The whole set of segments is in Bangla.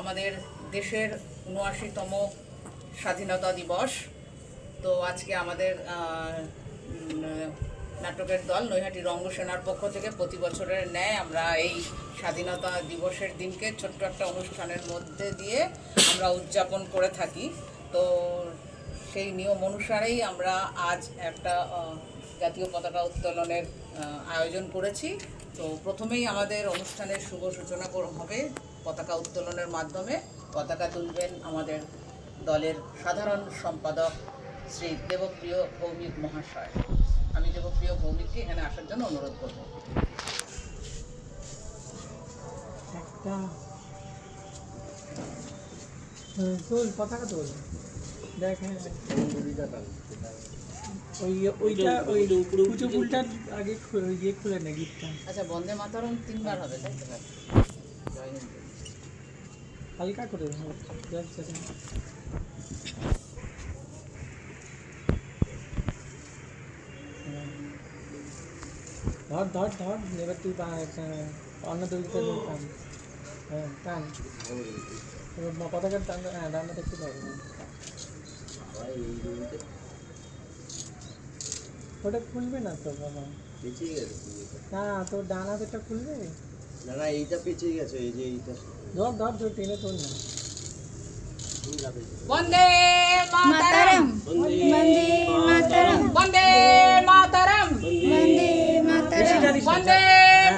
আমাদের দেশের ৭৯তম স্বাধীনতা দিবস। তো আজকে আমাদের নাটকের দল নৈহাটি রঙ্গসেনার পক্ষ থেকে প্রতি বছরের ন্যায় আমরা এই স্বাধীনতা দিবসের দিনকে ছোট্ট একটা অনুষ্ঠানের মধ্যে দিয়ে আমরা উদযাপন করে থাকি। তো সেই নিয়ম অনুসারেই আমরা আজ একটা জাতীয় পতাকা উত্তোলনের আয়োজন করেছি। তো প্রথমেই আমাদের অনুষ্ঠানের শুভ সূচনা হবে পতাকা উত্তোলনের মাধ্যমে। পতাকা তুলবেন আমাদের দলের সাধারণ সম্পাদক শ্রী দেবপ্রিয় ভৌমিক মহাশয়। আমি দেবপ্রিয় ভৌমিককে এখানে আসার জন্য অনুরোধ করব। পতাকা তোল দেখেন আগে খুলে না গিফটটা। আচ্ছা, বন্দে মাতরম 3 বার হবে, তাই তো? হালকা করে ধর ধর ধর, এবার তুই অন্য দলকে টান। হ্যাঁ টান, পতাকার টান। হ্যাঁ ডান্নাতে একটু ধর, ওটা খুলবে না তো বাবা, না তোর ডান হাতেরটা খুলবে না। না এইটা পেঁচিয়ে গেছে, এই যে এইটা ধর ধর ধর, টেনে তোর না। বন্দে মাতরম, বন্দে মাতরম, বন্দে মাতরম, বন্দে মাতরম, বন্দে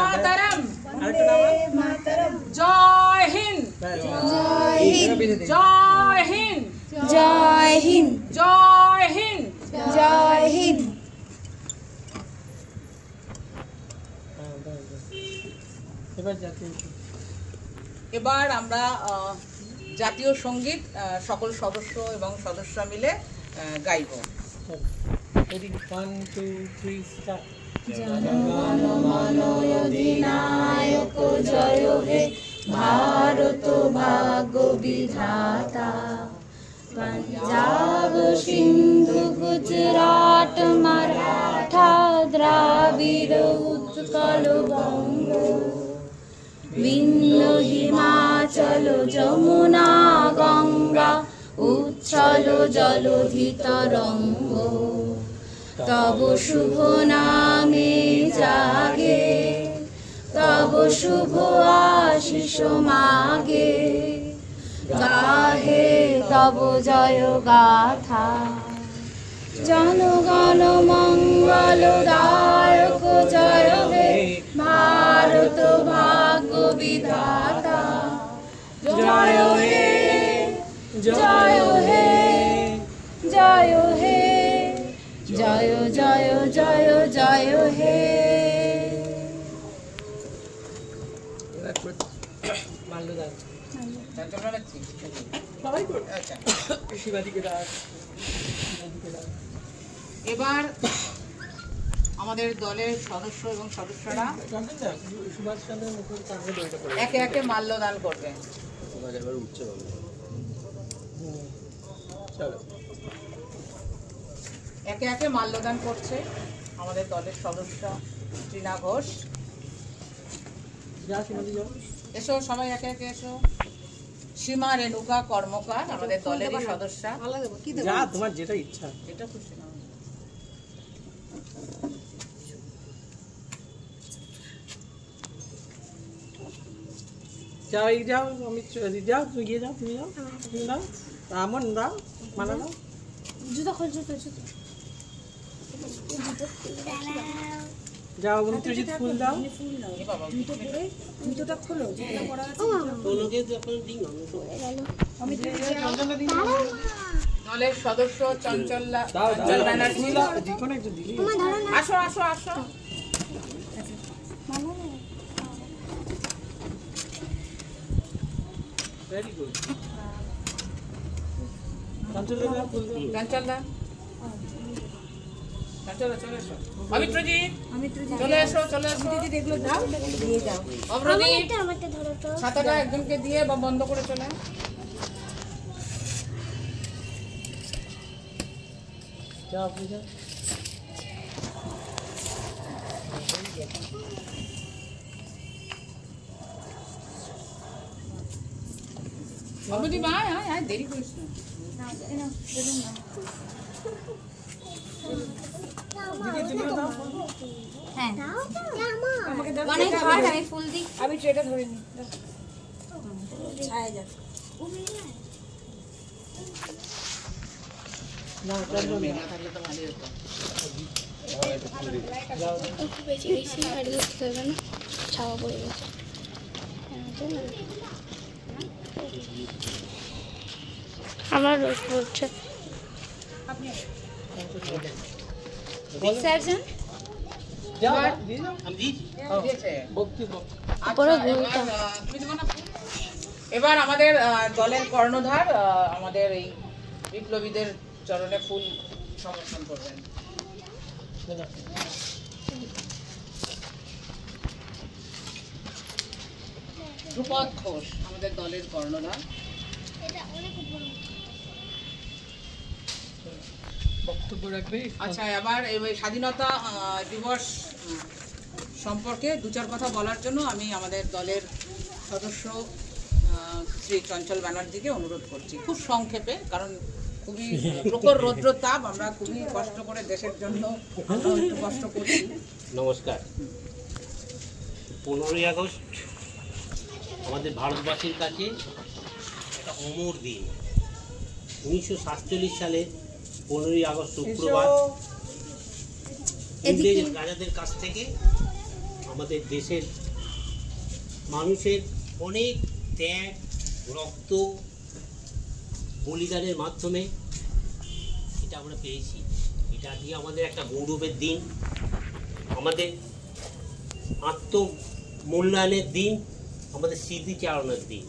মাতরম, বন্দে মাতরম। জয় হিন্দ, জয় হিন্দ, জয় হিন্দ, জয় হিন্দ, জয় হিন্দ, জয় হিন্দ। এবার আমরা জাতীয় সঙ্গীত সকল সদস্য এবং সদস্যা মিলে গাইব। জনগণ মন অধিনায়ক জয় হে ভারত ভাগ্য বিধাতা। पंजाब सिंधु गुजरात मराठा द्राविड़ उत्कल बंग विंध्य हिमाचल जमुना गंगा उच्छल जलधि तरंग तब शुभ नामे जागे तब शुभ आशीष मागे गाहे तब जय गाथा। जनगण मंगलदायक जय हे भारत भाग्य विधाता। जय हे जय हे जय हे जय जय जय जय हे। এবার আমাদের দলের সদস্য এবং সদস্যরা একে একে মাল্যদান করবে। একে একে মাল্যদান করছে আমাদের দলের সদস্য টিনা ঘোষ। এসো সবাই, একে একে এসো। সীমা রেণুকা কর্মকার আমাদের দলেরই সদস্য। তোমার যেটা ইচ্ছা, এটা খুশি না। যাও এই যাও, আমি যাও, তুমি গিয়ে যাও, তুমি যাও, তুমি দাও, আমন দাও, মানা দাও। জুতো খোল, জুতো জুতো যাও অমিত্রজিৎ ফুল দাও। জুতো পরে জুতোটা খোলো, জুতোটা পরা আছে। দলের সদস্য চঞ্চল ব্যানার্জি। আসো আসো আসো। চঞ্চল দা, চলে এসো। অমিত্রজিৎ চলে এসো, চলে এসো। এগুলো দাও, দিয়ে দাও। অমরজিৎ ছাতাটা একজনকে দিয়ে বা বন্ধ করে চলে। যাও পূজা। অবধি মা আয় দেরি করিস না। দিদি তুমিও দাও। হ্যাঁ আমাকে দাও, অনেক ট্রেটা হট, ধরে আমি ফুল দিই। আমি ট্রেটা ধরে নিই ছায়া যাবে না চলো না। মেঘলা থাকলে তো ভালোই হতো। একটু বেশি বেশি গাড়ি করতে হবে না, ছাওয়া পড়ে গেছে। আমার রোদ পড়ছে। স্যারজন যাও দিয়ে যাও। দিয়েছে? ভক্তি ভক্তি। উপরে আচ্ছা, ঘুরতাম। তুমি দেবো না? এবার আমাদের দলের কর্ণধার আমাদের এই বিপ্লবীদের চরণে ফুল সমর্পণ করবেন। দাদা ধ্রুপদ ঘোষ আমাদের দলের কর্ণধার। বক্তব্য রাখবে। আচ্ছা, এবার এই স্বাধীনতা দিবস সম্পর্কে দু চার কথা বলার জন্য আমি আমাদের দলের সদস্য শ্রী চঞ্চল ব্যানার্জিকে অনুরোধ করছি, খুব সংক্ষেপে, কারণ খুবই প্রখর রৌদ্র তাপ, আমরা খুবই কষ্ট করে দেশের জন্য আমরাও একটু কষ্ট করছি। নমস্কার। 15ই আগস্ট আমাদের ভারতবাসীর কাছে একটা অমর দিন। 1947 সালে 15ই আগস্ট শুক্রবার ইংরেজ রাজাদের কাছ থেকে আমাদের দেশের মানুষের অনেক ত্যাগ, রক্ত, বলিদানের মাধ্যমে এটা আমরা পেয়েছি। এটা দিয়ে আমাদের একটা গৌরবের দিন, আমাদের আত্মমূল্যায়নের দিন, আমাদের স্মৃতিচারণের দিন।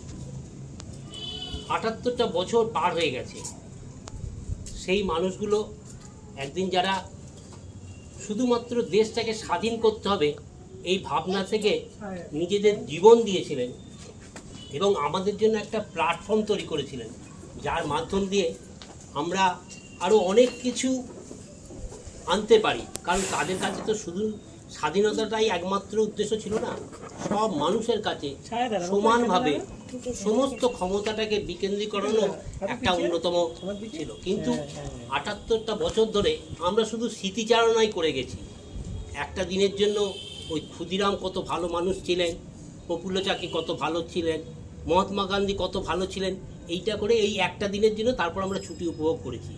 78টা বছর পার হয়ে গেছে। সেই মানুষগুলো একদিন যারা শুধুমাত্র দেশটাকে স্বাধীন করতে হবে এই ভাবনা থেকে নিজেদের জীবন দিয়েছিলেন এবং আমাদের জন্য একটা প্ল্যাটফর্ম তৈরি করেছিলেন, যার মাধ্যম দিয়ে আমরা আরও অনেক কিছু আনতে পারি। কারণ তাদের কাছে তো শুধু স্বাধীনতাটাই একমাত্র উদ্দেশ্য ছিল না, সব মানুষের কাছে সমানভাবে সমস্ত ক্ষমতাটাকে বিকেন্দ্রীকরণও একটা অন্যতম ছিল। কিন্তু 78টা বছর ধরে আমরা শুধু স্মৃতিচারণাই করে গেছি। একটা দিনের জন্য ওই ক্ষুদিরাম কত ভালো মানুষ ছিলেন, প্রফুল্ল চাকি কত ভালো ছিলেন, মহাত্মা গান্ধী কত ভালো ছিলেন, এইটা করে এই একটা দিনের জন্য তারপর আমরা ছুটি উপভোগ করেছি।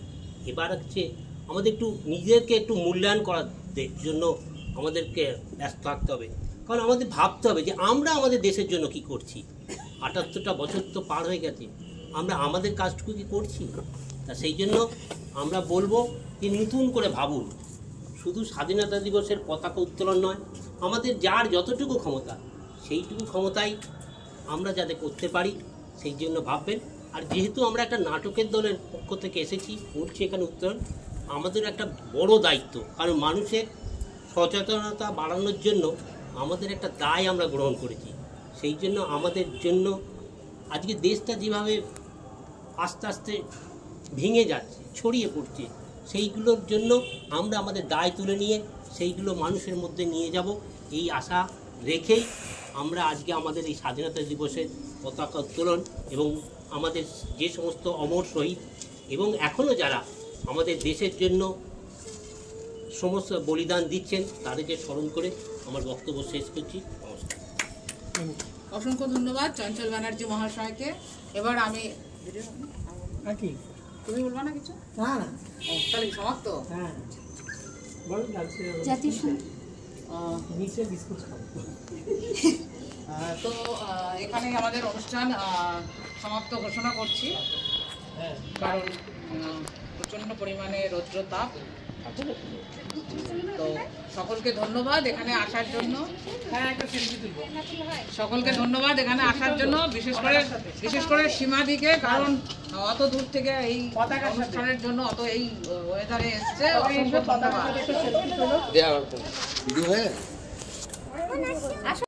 এবার হচ্ছে আমাদের একটু নিজেদেরকে একটু মূল্যায়ন করার জন্য আমাদেরকে ব্যস্ত থাকতে হবে। কারণ আমাদের ভাবতে হবে যে আমরা আমাদের দেশের জন্য কি করছি। 78টা বছর তো পার হয়ে গেছে, আমরা আমাদের কাজটুকু কি করছি? তা সেই জন্য আমরা বলবো যে নতুন করে ভাবুন। শুধু স্বাধীনতা দিবসের পতাকা উত্তোলন নয়, আমাদের যার যতটুকু ক্ষমতা সেইটুকু ক্ষমতাই আমরা যাতে করতে পারি সেই জন্য ভাববেন। আর যেহেতু আমরা একটা নাটকের দলের পক্ষ থেকে এসেছি, করছি এখানে উত্তোলন, আমাদের একটা বড় দায়িত্ব। কারণ মানুষের সচেতনতা বাড়ানোর জন্য আমাদের একটা দায় আমরা গ্রহণ করেছি। সেই জন্য আমাদের জন্য আজকে দেশটা যেভাবে আস্তে আস্তে ভেঙে যাচ্ছে, ছড়িয়ে পড়ছে, সেইগুলোর জন্য আমরা আমাদের দায় তুলে নিয়ে সেইগুলো মানুষের মধ্যে নিয়ে যাব, এই আশা রেখেই আমরা আজকে আমাদের এই স্বাধীনতা দিবসের পতাকা উত্তোলন এবং আমাদের যে সমস্ত অমর শহীদ এবং এখনও যারা আমাদের দেশের জন্য সমস্ত বলিদান দিচ্ছেন তাদেরকে স্মরণ করে আমার বক্তব্য শেষ করছি। নমস্কার। অসংখ্য ধন্যবাদ চঞ্চল ব্যানার্জি মহাশয়কে। এবার আমি কি তুমি বলবা না কিছু? না না তাহলে সমাপ্ত। হ্যাঁ বলো জাতীয় নিচে বিস্কুট খাবো। তো এখানে আমাদের অনুষ্ঠান সমাপ্ত ঘোষণা করছি, হ্যাঁ কারণ প্রচণ্ড পরিমাণে রৌদ্র তাপ। তো সকলকে ধন্যবাদ এখানে আসার জন্য। হ্যাঁ একটা সেলফি তুলবো। সকলকে ধন্যবাদ এখানে আসার জন্য, বিশেষ করে সীমাদিকে, কারণ অত দূর থেকে এই অনুষ্ঠানের জন্য অত এই ওয়েদারে এসছে। অসংখ্য ধন্যবাদ। আসো